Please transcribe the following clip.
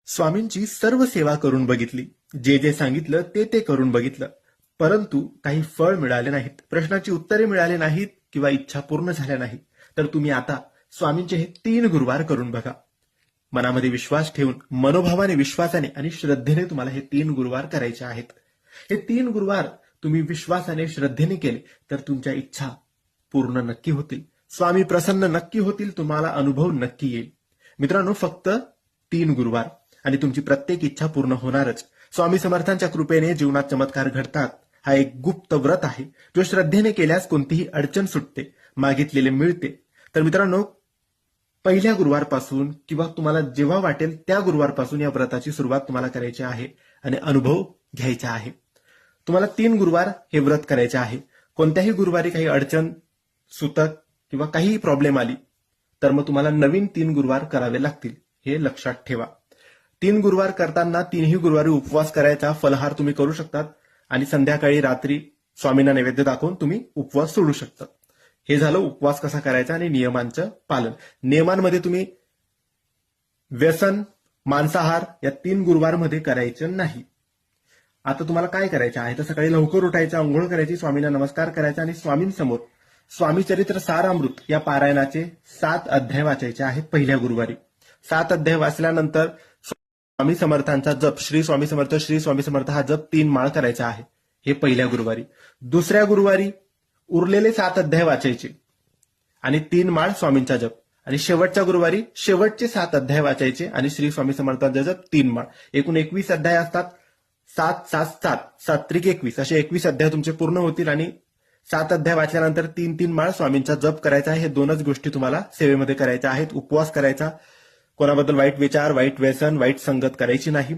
स्वामींची सर्व सेवा करून बघितली, जे जे सांगितलं ते ते करून बघितलं, परंतु काही फळ मिळाले नाहीत, प्रश्नाची उत्तरे मिळाली नाहीत किंवा इच्छा पूर्ण झाल्या नाहीत. तर तुम्ही आता स्वामींचे हे 3 गुरुवार करून बघा. मनामध्ये विश्वास ठेवून, मनोभावाने, विश्वासाने आणि श्रद्धेने तुम्हाला हे 3 गुरुवार करायचे आहेत. हे 3 गुरुवार तुम्ही विश्वासाने, श्रद्धेने केले तर तुमच्या इच्छा पूर्ण नक्की होतील. स्वामी प्रसन्न नक्की होतील, तुम्हाला अनुभव नक्की येईल. मित्रांनो, फक्त 3 गुरुवार आणि तुमची प्रत्येक इच्छा पूर्ण होणारच. स्वामी समर्थांच्या कृपेने जीवनात चमत्कार घडतात. हा एक गुप्त व्रत आहे, जो श्रद्धेने केल्यास कोणतीही अडचण सुटते, मागितलेले मिळते. तर मित्रांनो, पहिल्या गुरुवारपासून किंवा तुम्हाला जेव्हा वाटेल त्या गुरुवारपासून या व्रताची सुरुवात तुम्हाला करायची आहे आणि अनुभव घ्यायचा आहे. तुम्हाला 3 गुरुवार हे व्रत करायचे आहे. कोणत्याही गुरुवारी काही अडचण, सुतक किंवा काहीही प्रॉब्लेम आली तर मग तुम्हाला नवीन 3 गुरुवार करावे लागतील, हे लक्षात ठेवा. 3 गुरुवार करताना 3ही गुरुवारी उपवास करायचा, फलहार तुम्ही करू शकतात आणि संध्याकाळी रात्री स्वामींना नैवेद्य दाखवून तुम्ही उपवास सोडू शकता. हे झालं उपवास कसा करायचा आणि नियमांचं पालन. नियमांमध्ये तुम्ही व्यसन, मांसाहार या 3 गुरुवारमध्ये करायचं नाही. आता तुम्हाला काय करायचं आहे तर सकाळी लवकर उठायचं, अंघोळ करायची, स्वामींना नमस्कार करायचा आणि स्वामींसमोर स्वामी चरित्र सारामृत या पारायणाचे 7 अध्याय वाचायचे आहेत पहिल्या गुरुवारी. 7 अध्याय वाचल्यानंतर स्वामी समर्थांचा जप, श्री स्वामी समर्थ, श्री स्वामी समर्थ हा जप 3 माळ करायचा आहे, हे पहिल्या गुरुवारी. दुसऱ्या गुरुवारी उरलेले 7 अध्याय वाचायचे आणि 3 माळ स्वामींचा जप. आणि शेवटच्या गुरुवारी शेवटचे 7 अध्याय वाचायचे आणि श्री स्वामी समर्थांचा जप 3 माळ. एकूण 21 अध्याय असतात. 7, 7, 7, 7 त्रिक 21 असे 21 अध्याय तुमचे पूर्ण होतील. आणि 7 अध्याय वाचल्यानंतर 3 माळ स्वामींचा जप करायचा आहे. हे 2च गोष्टी तुम्हाला सेवेमध्ये करायच्या आहेत. उपवास करायचा, कोणाबद्दल वाईट विचार, वाईट व्यसन, वाईट संगत करायची नाही.